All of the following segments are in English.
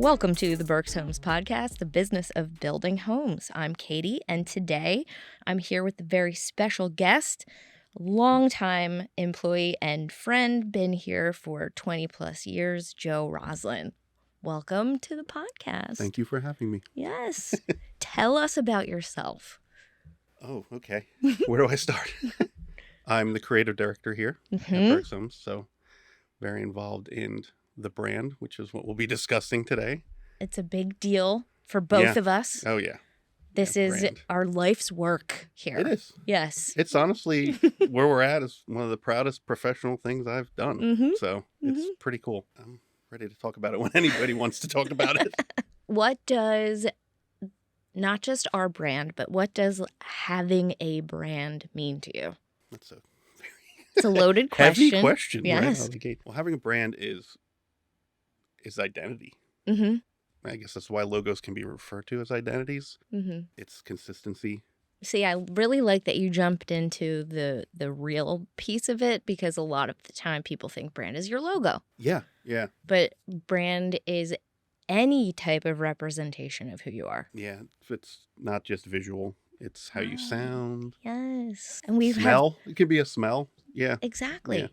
Welcome to the Berks Homes podcast, the business of building homes. I'm Katie, and today I'm here with a very special guest, longtime employee and friend, been here for 20 plus years, Joe Roslin. Welcome to the podcast. Thank you for having me. Yes. Tell us about yourself. Oh, okay. Where do I start? I'm the creative director here at Berks Homes, so very involved in the brand, which is what we'll be discussing today. It's a big deal for both of us. Oh, yeah. This is brand. our life's work here. It is. Yes. It's honestly, where we're at is one of the proudest professional things I've done. So it's pretty cool. I'm ready to talk about it when anybody wants to talk about it. What does, not just our brand, but what does having a brand mean to you? That's It's a loaded question. heavy question. Yes. Right out of the gate. Well, having a brand is identity. I guess that's why logos can be referred to as identities. It's consistency. See, I really like that you jumped into the real piece of it, because a lot of the time people think brand is your logo. Yeah. But brand is any type of representation of who you are. Yeah, it's not just visual. It's how you sound. Yes. And we've Smell. It could be a smell. Yeah. Exactly. Yeah.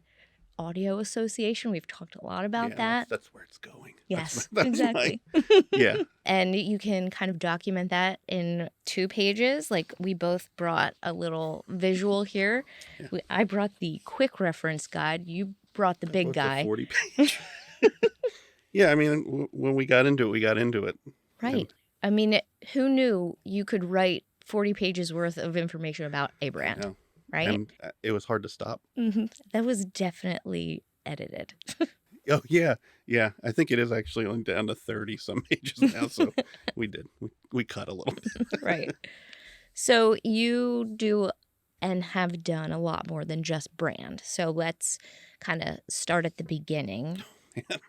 Audio association. We've talked a lot about that. That's where it's going. Yes, that's exactly. Yeah. And you can kind of document that in 2 pages. Like, we both brought a little visual here. Yeah. I brought the quick reference guide. You brought the big guy. 40 page. Yeah, I mean, when we got into it. Right. I mean, who knew you could write 40 pages worth of information about a brand? Right? And it was hard to stop. That was definitely edited. Oh, yeah. Yeah. I think it is actually only down to 30 some pages now. So we cut a little bit. Right. So you do and have done a lot more than just brand. So let's kind of start at the beginning.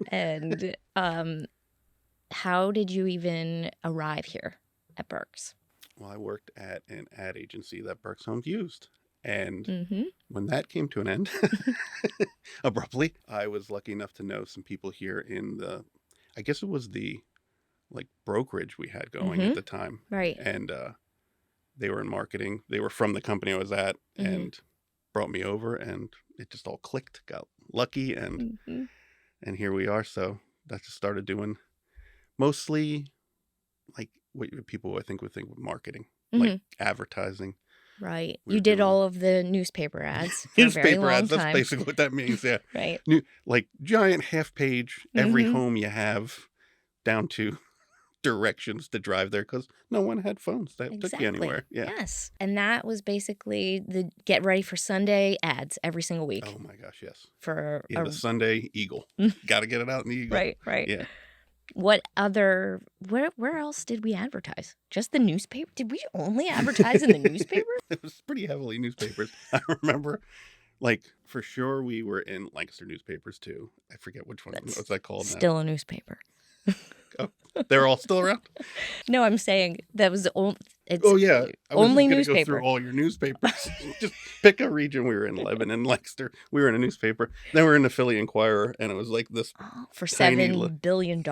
And how did you even arrive here at Berks? Well, I worked at an ad agency that Berks Homes used. And when that came to an end, abruptly, I was lucky enough to know some people here in I guess it was the brokerage we had going at the time. Right. And they were in marketing. They were from the company I was at and brought me over, and it just all clicked, got lucky, and here we are. So that just started doing mostly what people I think would think of marketing, like advertising. Right. You did all of the newspaper ads for newspaper a very long ads, time. That's basically what that means, yeah. Right. Giant half page, every home you have, down to directions to drive there, because no one had phones that took you anywhere. Yeah. Yes. And that was basically the get ready for Sunday ads every single week. Oh my gosh, yes. The Sunday Eagle. Got to get it out in the Eagle. Right. Yeah. What other, where else did we advertise? Just the newspaper? Did we only advertise in the newspaper? It was pretty heavily newspapers. I remember, for sure we were in Lancaster newspapers too. I forget which one. What's that called now? Still a newspaper. Oh, they're all still around? No, I'm saying that was only. Yeah. I was only just newspaper. Go through all your newspapers. Just pick a region. We were in Lebanon, Lancaster. We were in a newspaper. Then we were in the Philly Inquirer, and it was like this. For $7 billion.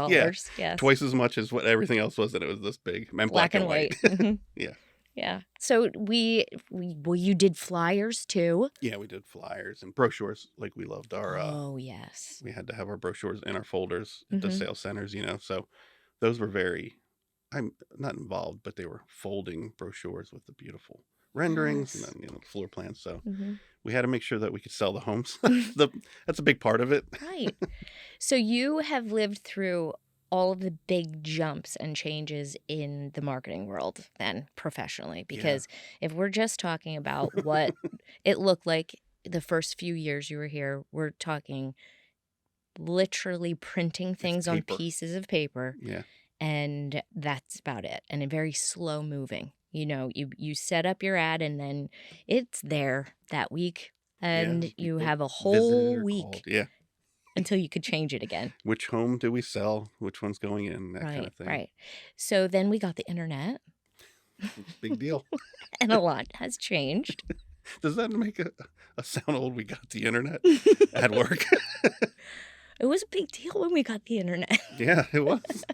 Yeah. Twice as much as what everything else was, and it was this big. And black and white. Yeah. Yeah. So you did flyers too? Yeah, we did flyers and brochures. We loved our. Oh, yes. We had to have our brochures in our folders at the sales centers, so those were I'm not involved, but they were folding brochures with the beautiful renderings and then, floor plans. So we had to make sure that we could sell the homes. That's a big part of it. Right. So you have lived through all of the big jumps and changes in the marketing world then professionally, because if we're just talking about what it looked like the first few years you were here, we're talking literally printing things on pieces of paper. Yeah. And that's about it. And very slow moving. You set up your ad and then it's there that week, and you have a whole week until you could change it again. Which home do we sell? Which one's going in? That kind of thing. Right. So then we got the internet. Big deal. And a lot has changed. Does that make a sound old? We got the internet at work. It was a big deal when we got the internet. Yeah, it was.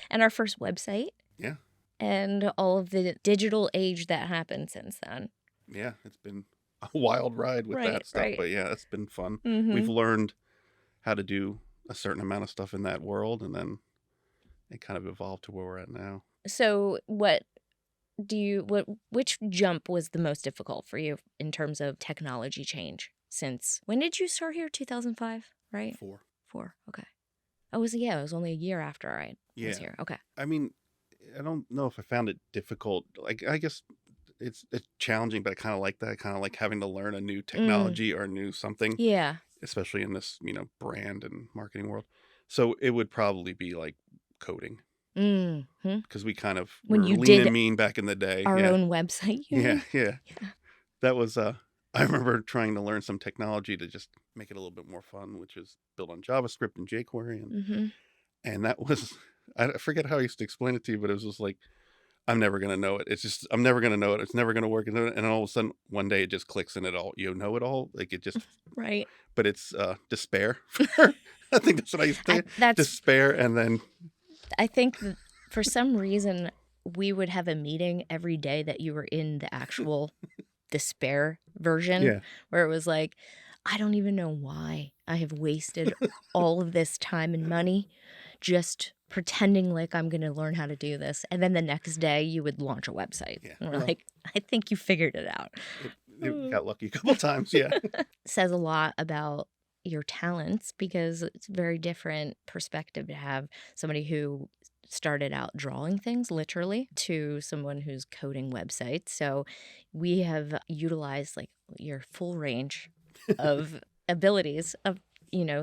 And our first website. Yeah. And all of the digital age that happened since then. Yeah, it's been a wild ride with that stuff. Right. But yeah, it's been fun. Mm-hmm. We've learned how to do a certain amount of stuff in that world, and then it kind of evolved to where we're at now. So which jump was the most difficult for you in terms of technology change since when did you start here? 2005, right? 4. Okay. It was only a year after I was here. Okay. I mean, I don't know if I found it difficult. Like, I guess it's challenging, but I kind of like that. I kind of like having to learn a new technology or a new something. Yeah. Especially in this, brand and marketing world. So it would probably be like coding. Mm-hmm. Because we kind of when were you lean did and mean back in the day. Our own website. Yeah. That was I remember trying to learn some technology to just make it a little bit more fun, which is built on JavaScript and jQuery, and that was I forget how I used to explain it to you, but it was just like I'm never gonna know it. It's just I'm never gonna know it. It's never gonna work, and then all of a sudden one day it just clicks and you know it all. Like it just right. But it's despair. I think that's what I used to say. That's despair, and then I think for some reason we would have a meeting every day that you were in the actual despair version where it was like, I don't even know why I have wasted all of this time and money just pretending like I'm going to learn how to do this. And then the next day you would launch a website. Yeah. And we're like, I think you figured it out. It got lucky a couple times, yeah. Says a lot about your talents because it's a very different perspective to have somebody who started out drawing things literally to someone who's coding websites. So we have utilized like your full range of abilities of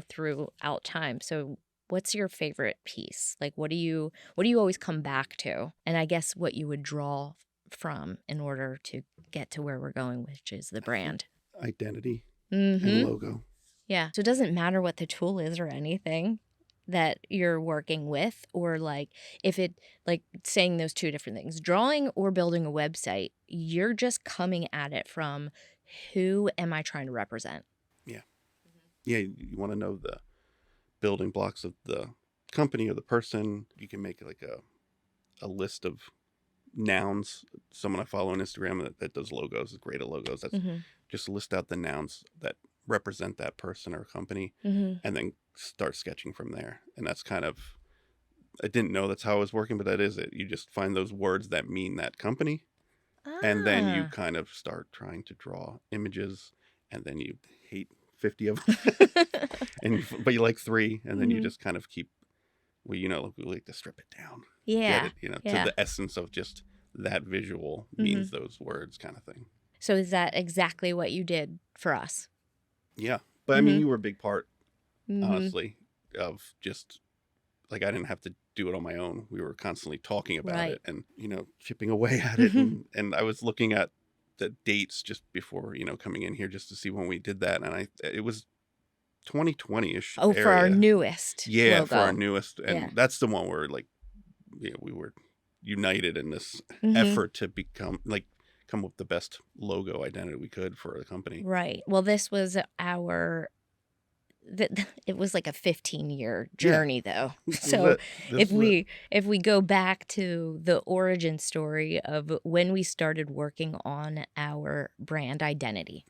throughout time. So what's your favorite piece? Like what do you always come back to? And I guess what you would draw from in order to get to where we're going, which is the brand. Identity and logo. Yeah. So it doesn't matter what the tool is or anything that you're working with, or like if it like saying those two different things, drawing or building a website, you're just coming at it from who am I trying to represent? Yeah. Yeah. You want to know the building blocks of the company or the person. You can make like a list of nouns. Someone I follow on Instagram that does logos is great at logos. That's just list out the nouns that represent that person or company and then start sketching from there. And that's kind of, I didn't know that's how it was working, but that is it. You just find those words that mean that company and then you kind of start trying to draw images, and then you hate 50 of them but you like 3, and then you just kind of keep we like to strip it down, get it, to the essence of just that visual means those words kind of thing. So is that exactly what you did for us? Yeah. But I mean, you were a big part, honestly, of just like I didn't have to do it on my own. We were constantly talking about it and, chipping away at it. And I was looking at the dates just before, coming in here just to see when we did that. And it was 2020-ish. Oh, area. For our newest. Yeah, logo. For our newest. And that's the one where like, we were united in this effort to come up with the best logo identity we could for the company. Right. Well, this was it was like a 15-year journey though. So if we go back to the origin story of when we started working on our brand identity.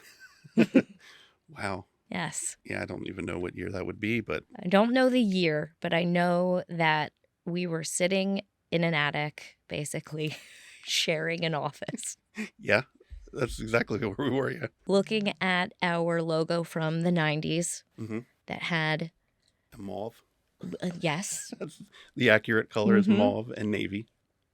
Wow. Yes. Yeah, I don't even know what year that would be, but I don't know the year, but I know that we were sitting in an attic, basically sharing an office. Yeah, that's exactly where we were, yeah. Looking at our logo from the 90s that had... a mauve. Yes. That's the accurate color is mauve and navy.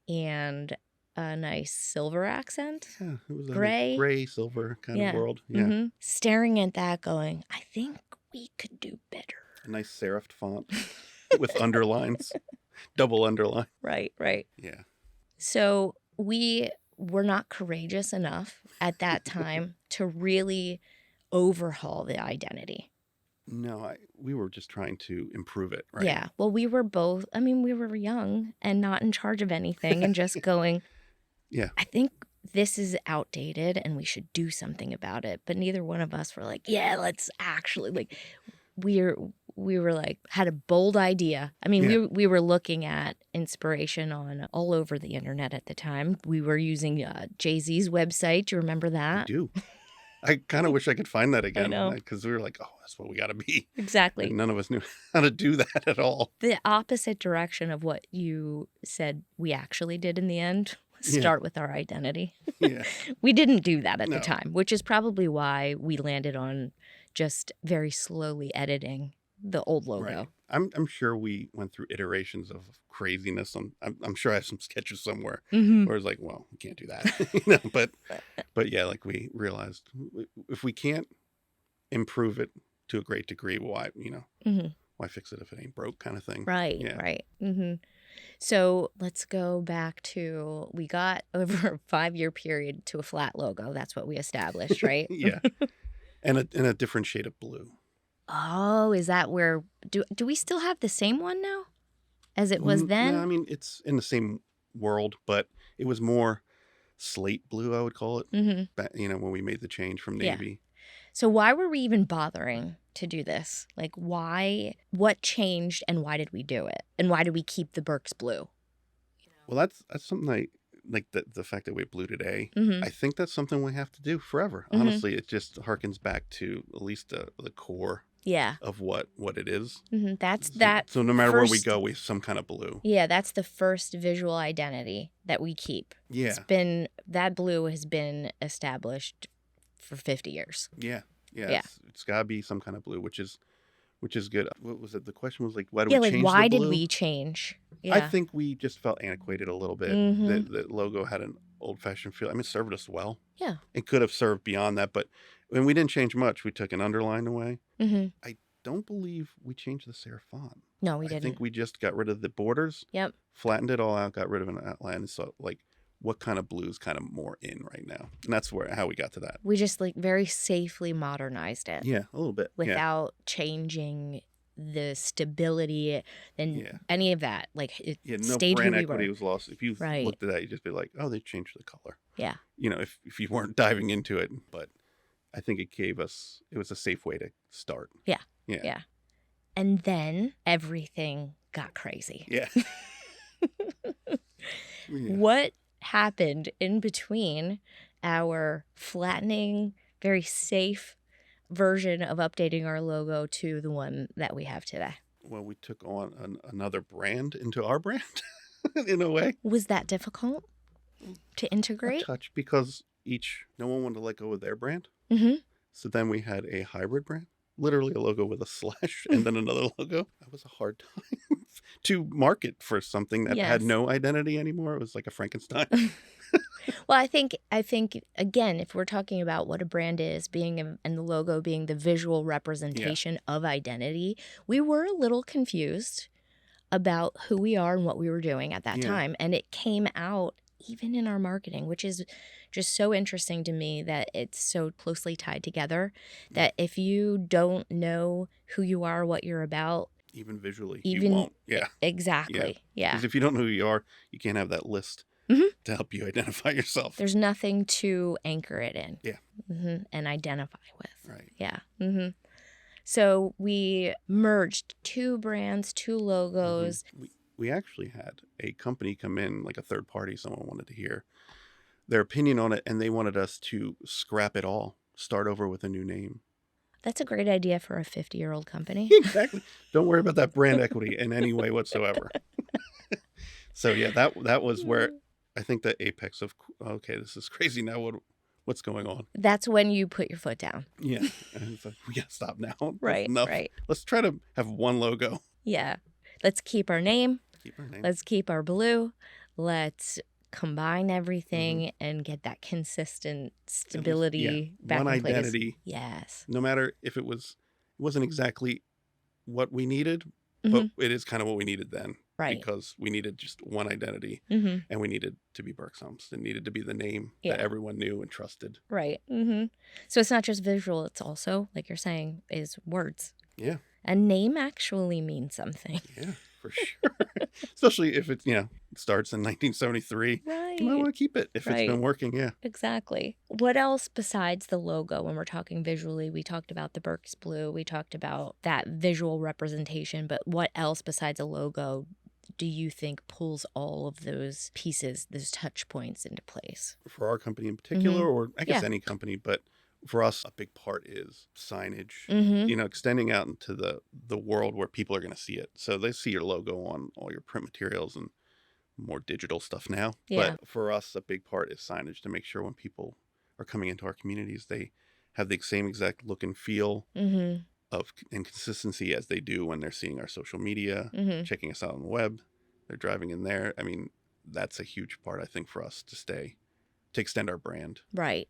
And a nice silver accent. Yeah, it was gray. A gray, silver kind of world. Yeah. Staring at that going, I think we could do better. A nice serifed font with underlines. Double underline. Right. Yeah. So we were not courageous enough at that time to really overhaul the identity. No, we were just trying to improve it, right? Yeah. Well, we were both, we were young and not in charge of anything and just going, I think this is outdated and we should do something about it. But neither one of us were like, yeah, let's actually, like, we were like, had a bold idea. I mean, Yeah. we were looking at inspiration on all over the internet at the time. We were using Jay-Z's website. Do you remember I that? do. I kind of wish I could find that I again know. because we were like, oh, that's what we got to be. Exactly. And none of us knew how to do that at all. The opposite direction of what you said we actually did in the end. Yeah. Start with our identity. Yeah. We didn't do that at the No. time, which is probably why we landed on just very slowly editing the old logo. Right. I'm sure we went through iterations of craziness. I'm sure I have some sketches somewhere where it's like, well, we can't do that. But yeah, like we realized if we can't improve it to a great degree, why why fix it if it ain't broke, kind of thing. Right. Yeah. Right. So let's go back to, we got over a 5-year period to a flat logo. That's what we established, right? Yeah. And a different shade of blue. Oh, is that where, do we still have the same one now as it was then? No, I mean, it's in the same world, but it was more slate blue, I would call it, back, when we made the change from navy. So why were we even bothering to do this? Like, what changed and why did we do it? And why did we keep the Berks blue? Well, that's something like the fact that we have blue today. I think that's something we have to do forever. Honestly, it just harkens back to at least the core of what it is. That's that. So no matter where we go, we have some kind of blue. Yeah, that's the first visual identity that we keep. Yeah. That blue has been established for 50 years. Yeah. It's got to be some kind of blue, which is good. What was it? The question was like, why do we change why the blue? did we change? Yeah. I think we just felt antiquated a little bit. The logo had an old-fashioned feel. I mean, it served us well. Yeah. It could have served beyond that, but when we didn't change much, we took an underline away. I don't believe we changed the serif font. No, we didn't. I think we just got rid of the borders. Yep. Flattened it all out, got rid of an outline, and so like, what kind of blue is kind of more in right now? And that's how we got to that. We just like very safely modernized it. Yeah, a little bit. Without changing the stability and any of that. Like it stayed brand who we equity were. was lost. If you looked at that, you'd just be like, oh, they changed the color. Yeah. If you weren't diving into it. But I think it was a safe way to start. Yeah. Yeah. Yeah. And then everything got crazy. Yeah. What happened in between our flattening, very safe version of updating our logo to the one that we have today? Well, we took on another brand into our brand in a way. Was that difficult to integrate? A touch, because no one wanted to let go of their brand. So then we had a hybrid brand, literally a logo with a slash and then another logo. That was a hard time to market for something that had no identity anymore. It was like a Frankenstein. Well, I think again, if we're talking about what a brand is, and the logo being the visual representation of identity, we were a little confused about who we are and what we were doing at that time. And it came out even in our marketing, which is just so interesting to me that it's so closely tied together that if you don't know who you are, what you're about, even visually, you won't. Yeah. Exactly. Yeah. Because if you don't know who you are, you can't have that list to help you identify yourself. There's nothing to anchor it in. Yeah. And identify with. Right. Yeah. So we merged 2 brands, 2 logos. We actually had a company come in, like a third party, someone wanted to hear their opinion on it, and they wanted us to scrap it all, start over with a new name. That's a great idea for a 50-year-old company. Exactly. Don't worry about that brand equity in any way whatsoever. So yeah, that was where I think the apex of, okay, this is crazy now. What's going on? That's when you put your foot down. Yeah. And it's like, we got to stop now. Right. Enough. Right. Let's try to have one logo. Yeah. Let's keep our name. Let's keep our blue. Let's combine everything and get that consistent stability back one in place. identity. Yes. No matter if it wasn't exactly what we needed, but it is kind of what we needed then. Right. Because we needed just one identity and we needed to be Berks Homes. It needed to be the name that everyone knew and trusted. Right. So it's not just visual. It's also, like you're saying, is words. Yeah. A name actually means something. Yeah, for sure. Especially if it's, it starts in 1973. You might Right. want to keep it if it's been Right. working. Yeah. Exactly. What else besides the logo when we're talking visually? We talked about the Berks blue. We talked about that visual representation, but what else besides a logo do you think pulls all of those pieces, those touch points into place? For our company in particular, or I guess Yeah. any company, but for us, a big part is signage, Mm-hmm. extending out into the world where people are going to see it. So they see your logo on all your print materials and more digital stuff now. Yeah. But for us, a big part is signage to make sure when people are coming into our communities, they have the same exact look and feel Mm-hmm. and consistency as they do when they're seeing our social media, Mm-hmm. checking us out on the web, they're driving in there. I mean, that's a huge part, I think, for us to extend our brand. Right.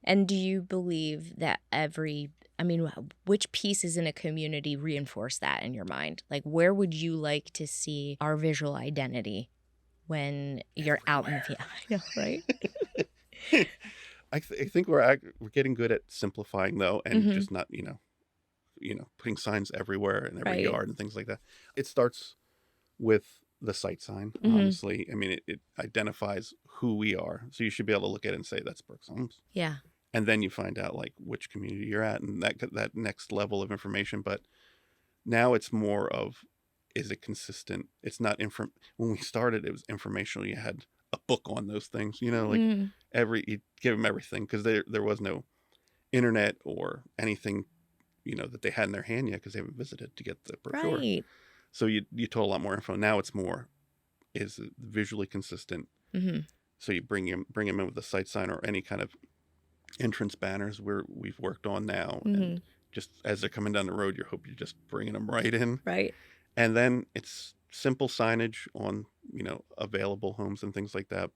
And do you believe that which pieces in a community reinforce that in your mind? Like, where would you like to see our visual identity when you're out in the field? I know, right? I think we're getting good at simplifying though, and Mm-hmm. just not putting signs everywhere in every Right. yard and things like that. It starts with the site sign. Mm-hmm. Honestly, I mean, it identifies who we are, so you should be able to look at it and say that's Berks Homes. Yeah. And then you find out like which community you're at and that next level of information. But now it's more of, is it consistent? It's not when we started, it was informational. You had a book on those things, like you give them everything, because there was no internet or anything, that they had in their hand yet, because they haven't visited to get the brochure. Right. So you told a lot more info. Now it's more, is it visually consistent? Mm-hmm. So you bring them in with a site sign or any kind of entrance banners we've worked on now, Mm-hmm. and just as they're coming down the road, you hope you're just bringing them right in. Right. And then it's simple signage on available homes and things like that,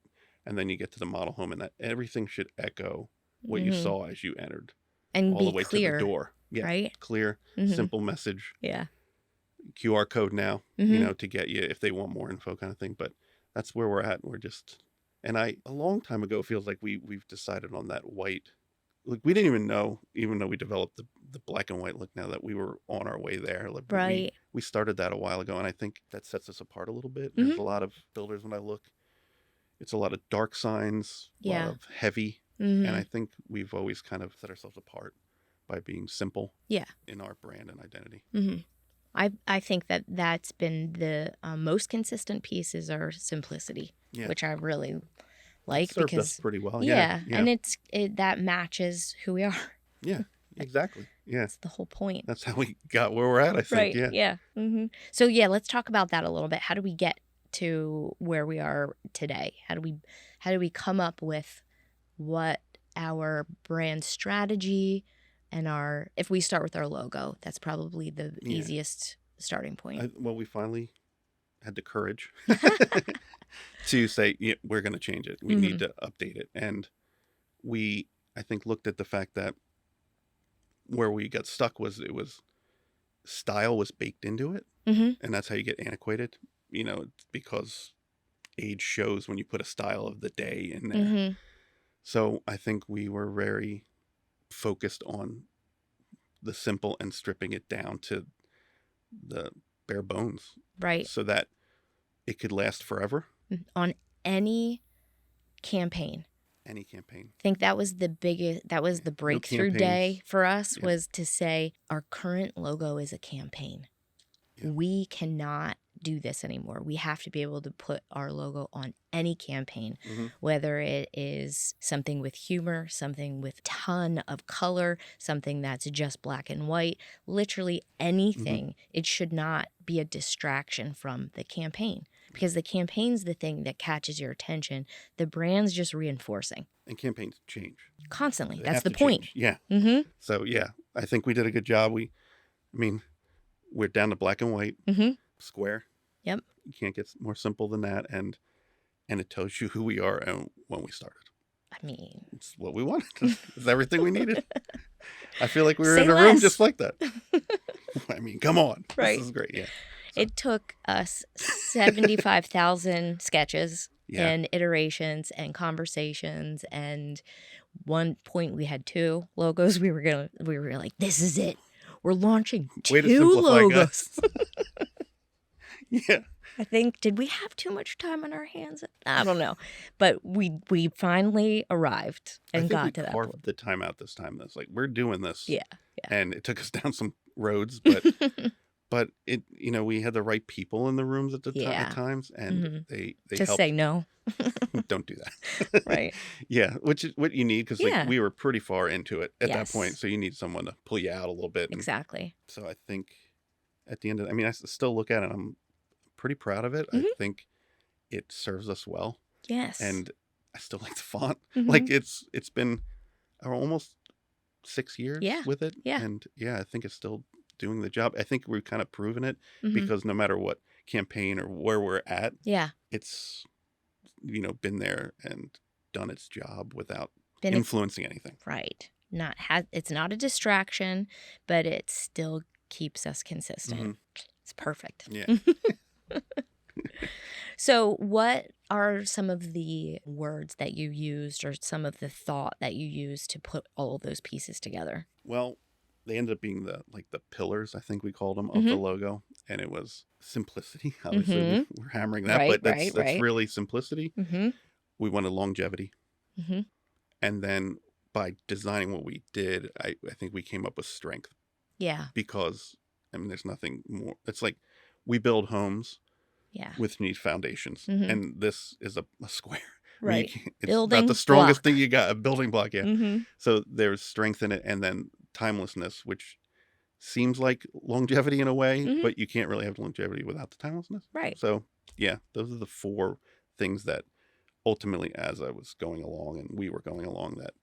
and then you get to the model home, and that everything should echo what you saw as you entered, And all be the way clear, to the door. Yeah, right? clear, simple message. Yeah. QR code now, to get you if they want more info, kind of thing. But that's where we're at. We're just, and a long time ago, feels like we've decided on that white. Like, we didn't even know, even though we developed the black and white look now, that we were on our way there. Like, Right. we started that a while ago, and I think that sets us apart a little bit. There's a lot of builders, when I look, it's a lot of dark signs, a lot of heavy, and I think we've always kind of set ourselves apart by being simple. Yeah. In our brand and identity. Mm-hmm. I think that's been the most consistent piece is our simplicity, which I really like, served because us pretty well. Yeah. And that matches who we are. Yeah, exactly. Yeah, that's the whole point. That's how we got where we're at, I think. Right. Yeah. Mm-hmm. So let's talk about that a little bit. How do we get to where we are today? How do we come up with what our brand strategy and if we start with our logo, that's probably the easiest starting point. We finally had the courage to say, we're going to change it. We need to update it. And I think, looked at the fact that where we got stuck was style was baked into it. And that's how you get antiquated, because age shows when you put a style of the day in there. So I think we were very focused on the simple and stripping it down to the bare bones. Right. So that it could last forever. On any campaign. Any campaign. I think that was the breakthrough day for us, was to say our current logo is a campaign. Yeah. We cannot do this anymore. We have to be able to put our logo on any campaign, whether it is something with humor, something with ton of color, something that's just black and white, literally anything. It should not be a distraction from the campaign, because the campaign's the thing that catches your attention. The brand's just reinforcing. And campaigns change constantly. That's the point. Change. Yeah. So I think we did a good job. We're down to black and white, square. Yep. You can't get more simple than that, and it tells you who we are and when we started. It's what we wanted. It's everything we needed. I feel like we were in a room just like that. Come on. Right. This is great. Yeah. So. It took us 75,000 sketches and iterations and conversations, and one point we had 2 logos. We were like, this is it. We're launching 2 logos. Yeah. I think, did we have too much time on our hands? I don't know. But we finally arrived I and think we got to that point. carved the time out this time. That's like, we're doing this. Yeah. And it took us down some roads, Yeah. but it, we had the right people in the rooms at Yeah. times, and Mhm. they To say helped. no. Don't do that. Right. Yeah, which is what you need, because like Yeah. we were pretty far into it at that point, Yes. so you need someone to pull you out a little bit. And Exactly. so I think at the end of, I mean, still look at it, I'm pretty proud of it. I Mhm. think it serves us well, Yes. and I still like the font. Like Mhm. it's been almost 6 years Yeah. with it, Yeah. and yeah, I think it's still doing the job. I think we've kind of proven it, Mhm. because no matter what campaign or where we're at, Yeah. it's been there and done its job without Been a influencing anything. right. It's not a distraction, but it still keeps us consistent. It's perfect. Yeah. So, what are some of the words that you used or some of the thought that you used to put all of those pieces together? Well, they ended up being the pillars, I think we called them, of the Mhm. logo, and it was simplicity. Obviously, Mhm. we're hammering that, Right, but right, that's right. really simplicity. Mhm. We wanted longevity, Mhm. and then by designing what we did, I think we came up with strength, Yeah. because I mean, there's nothing more. It's like we build homes Yeah. with neat foundations, Mhm. and this is a square. I mean, Right. it's about the Building strongest thing block. you got, a building block. Yeah. Mhm. So there's strength in it, and then timelessness, which seems like longevity in a way, Mhm. but you can't really have longevity without the timelessness. Right. So yeah, those are the four things that ultimately, as I was going along and we were going along, that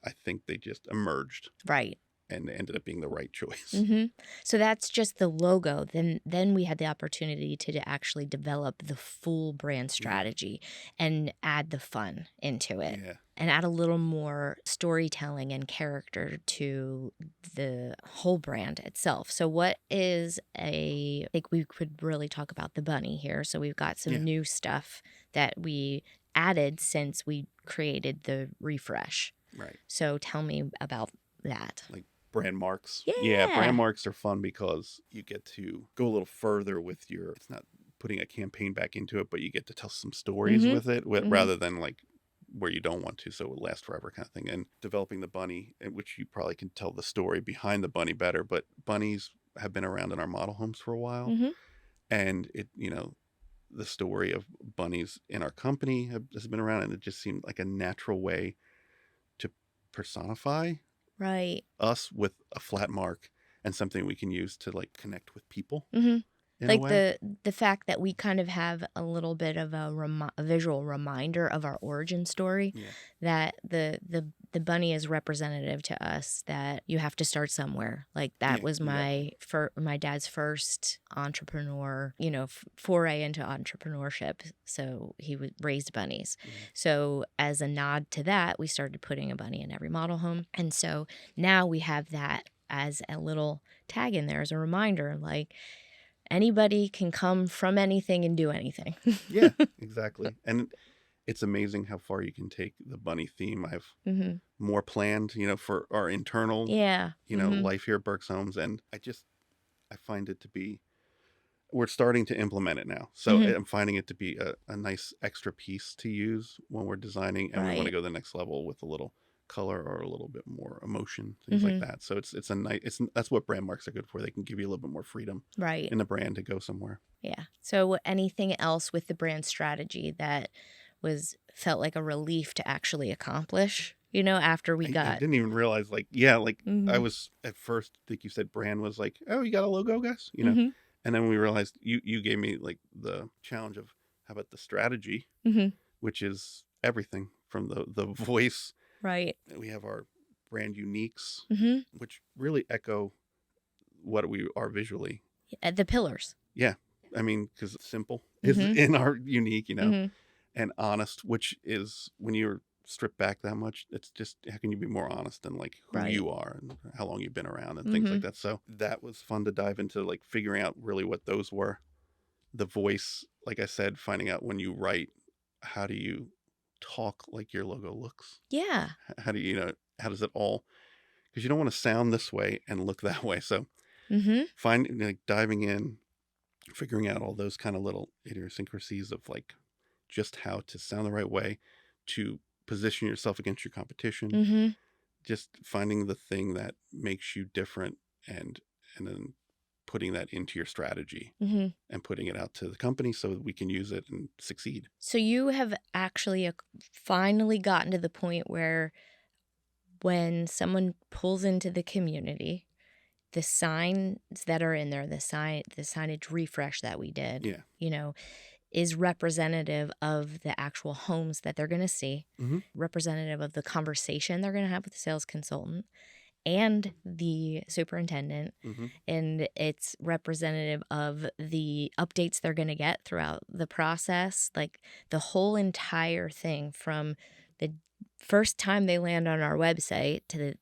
I think they just emerged Right. and ended up being the right choice. Mhm. So that's just the logo. Then we had the opportunity to actually develop the full brand strategy and add the fun into it. Yeah. And add a little more storytelling and character to the whole brand itself. So I think we could really talk about the bunny here. So we've got some Yeah. new stuff that we added since we created the refresh. Right. So tell me about that. Like brand marks. Yeah, Yeah. brand marks are fun because you get to go a little further with it's not putting a campaign back into it, but you get to tell some stories Mhm. with it, Mhm. rather than like where you don't want to, so it will last forever kind of thing. And developing the bunny, in which you probably can tell the story behind the bunny better, but bunnies have been around in our model homes for a while, Mhm. and the story of bunnies in our company has been around, and it just seemed like a natural way to personify Right. us with a flat mark and something we can use to like connect with people Mhm. in a Like way. the fact that we kind of have a little bit of a visual reminder of our origin story, Yeah. that the bunny is representative to us, that you have to start somewhere. Like that Yeah, was exactly. my dad's first entrepreneur, foray into entrepreneurship. So he raised bunnies. Yeah. So as a nod to that, we started putting a bunny in every model home. And so now we have that as a little tag in there as a reminder, like anybody can come from anything and do anything. Yeah, exactly. And it's amazing how far you can take the bunny theme. I have Mhm. more planned, for our internal, Yeah. Mhm. life here at Berks Homes. And I find it to be, we're starting to implement it now. So Mhm. I'm finding it to be a nice extra piece to use when we're designing, and we want to Right. go the next level with a little color or a little bit more emotion, things like Mhm. that. So it's a nice, that's what brand marks are good for. They can give you a little bit more freedom Right. in the brand to go somewhere. Yeah. So anything else with the brand strategy that felt like a relief to actually accomplish, after we I got didn't even realize, like, yeah, like I Mhm. was at first, I think you said brand was like, oh, you got a logo, guys, Mhm. and then we realized you gave me like the challenge of how about the strategy, Mhm. which is everything from the voice. Right. We have our brand uniques, Mhm. which really echo what we are visually. The pillars. Yeah, I mean, because simple is Mhm. in our unique, Mhm. and honest, which is when you're stripped back that much, it's just, how can you be more honest than like who Right. you are and how long you've been around and things like Mhm. that. So that was fun to dive into, like figuring out really what those were. The voice, like I said, finding out when you write, how do you talk like your logo looks? Yeah. How do how does it all, because you don't want to sound this way and look that way. So Mhm. like diving in figuring out all those kind of little idiosyncrasies of like just how to sound the right way, to position yourself against your competition, Mm-hmm. just finding the thing that makes you different, and then putting that into your strategy Mm-hmm. and putting it out to the company so that we can use it and succeed. So you have actually finally gotten to the point where when someone pulls into the community, the signs that are in there, the signage refresh that we did, Yeah. is representative of the actual homes that they're going to see, Mm-hmm. representative of the conversation they're going to have with the sales consultant and the superintendent, Mm-hmm. and it's representative of the updates they're going to get throughout the process, like the whole entire thing from the first time they land on our website to the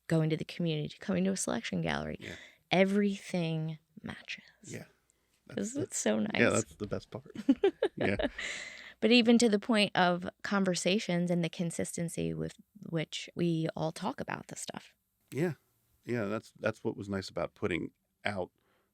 going to the community to coming to a selection gallery. Yeah. Everything matches. Yeah. It's so nice. Yeah, that's the best part. Yeah. But even to the point of conversations and the consistency with which we all talk about this stuff. Yeah. Yeah, that's what was nice about putting out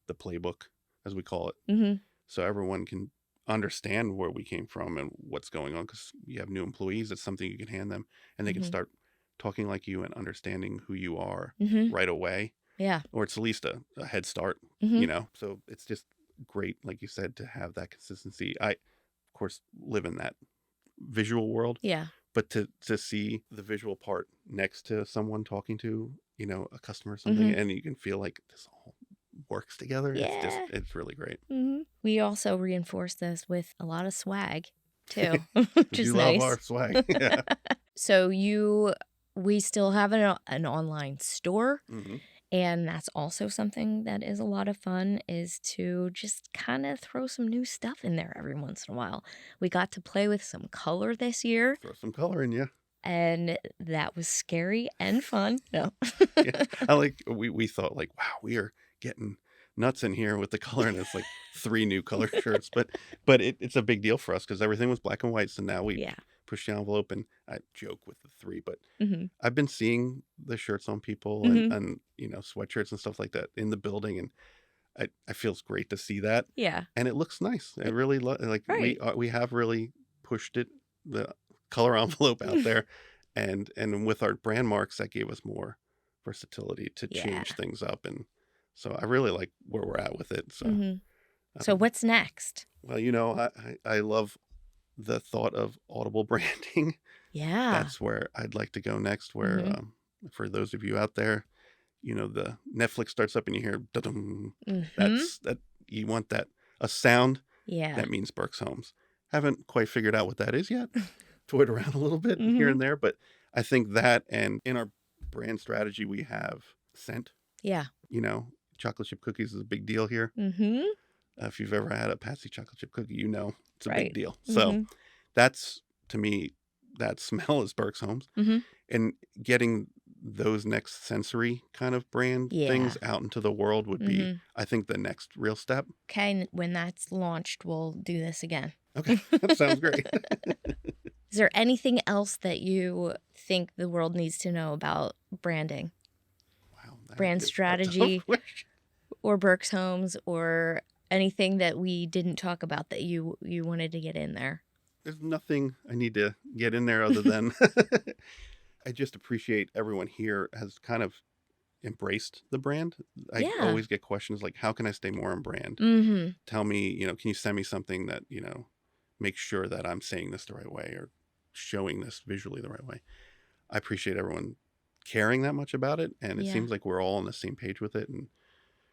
the playbook, as we call it, Mm-hmm. so everyone can understand where we came from and what's going on, because you have new employees. It's something you can hand them, and they can Mm-hmm. start talking like you and understanding who you are Mm-hmm. right away, Yeah. or it's at least a head start, Mm-hmm. So it's just great, like you said, to have that consistency. I, of course, live in that visual world, Yeah. but to see the visual part next to someone talking to, a customer or something, Mm-hmm. and you can feel like this all works together. Yeah. It's really great. Mm-hmm. We also reinforce this with a lot of swag too, We which is do love nice. our swag. Yeah. So we still have an online store. Mm-hmm. And that's also something that is a lot of fun, is to just kind of throw some new stuff in there every once in a while. We got to play with some color this year, Throw some color in you. and that was scary and fun. No. Yeah. I like, we thought like, wow, we are getting nuts in here with the color, and it's like 3 new color shirts, but it's a big deal for us because everything was black and white. So now we Yeah. push the envelope, and I joke with the 3, but Mm-hmm. I've been seeing the shirts on people, Mm-hmm. and sweatshirts and stuff like that in the building, and I feels great to see that, Yeah. and it looks nice. I really like, Right. we have really pushed the color envelope out there, and with our brand marks, that gave us more versatility to Yeah. change things up, and so I really like where we're at with it. So, Mm-hmm. So what's next? well, I love the thought of audible branding. Yeah. That's where I'd like to go next. Where Mm-hmm. for those of you out there, the Netflix starts up and you hear da-dum. Mm-hmm. That you want that a sound Yeah. that means Berks Homes. Haven't quite figured out what that is yet. Toyed around a little bit here Mm-hmm. and there, but I think that, and in our brand strategy we have scent. Yeah. Chocolate chip cookies is a big deal here. Mm-hmm. If you've ever had a Patsy chocolate chip cookie, it's a Right. big deal. So Mm-hmm. that's, to me, that smell is Berks Homes. Mm-hmm. And getting those next sensory kind of brand Yeah. things out into the world would be, Mm-hmm. I think, the next real step. Okay, when that's launched, we'll do this again. Okay, that sounds great. Is there anything else that you think the world needs to know about branding, Wow, that brand is a tough strategy, question. or Berks Homes, or anything that we didn't talk about that you wanted to get in there? There's nothing I need to get in there other than I just appreciate everyone here has kind of embraced the brand. I Yeah. always get questions like, how can I stay more on brand? Mm-hmm. Tell me, can you send me something that, makes sure that I'm saying this the right way or showing this visually the right way. I appreciate everyone caring that much about it, and it Yeah. seems like we're all on the same page with it. And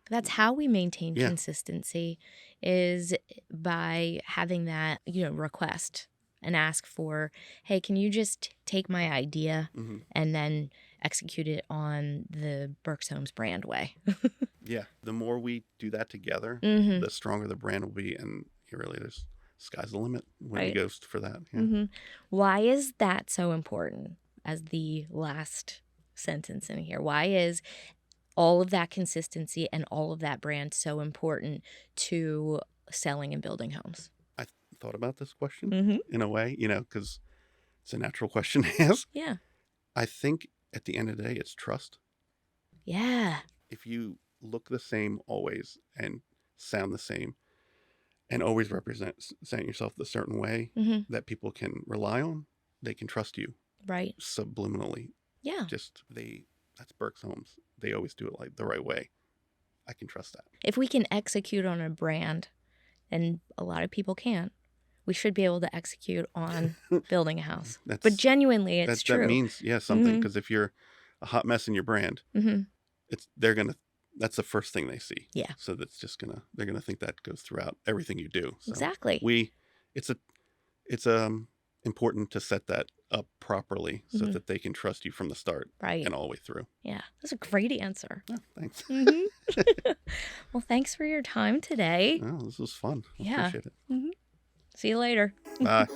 That's how we maintain Yeah. consistency, is by having that, request and ask for, hey, can you just take my idea mhm. and then execute it on the Berks Homes brand way? Yeah, the more we do that together, Mm-hmm. the stronger the brand will be, and there's sky's the limit when Right. it goes for that. Yeah. Mm-hmm. Why is that so important as the last sentence in here? Why is all of that consistency and all of that brand so important to selling and building homes? I thought about this question Mm-hmm. in a way, because it's a natural question to ask. Yeah. I think at the end of the day, it's trust. Yeah. If you look the same always and sound the same, and always represent yourself the certain way Mm-hmm. that people can rely on. They can trust you Right. subliminally. Yeah. That's Berks Homes. They always do it like the right way. I can trust that. If we can execute on a brand, and a lot of people can't, we should be able to execute on building a house. But genuinely, it's true. That means, something. Mm-hmm. Because if you're a hot mess in your brand, Mm-hmm. that's the first thing they see. Yeah. So they're gonna think that goes throughout everything you do. So Exactly. It's important to set that up properly so that they can trust you from the start Right. and all the way through. Yeah. That's a great answer. Yeah, thanks. Mm-hmm. Well, thanks for your time today. Oh, this was fun. I Yeah. appreciate it. Mm-hmm. See you later. Bye.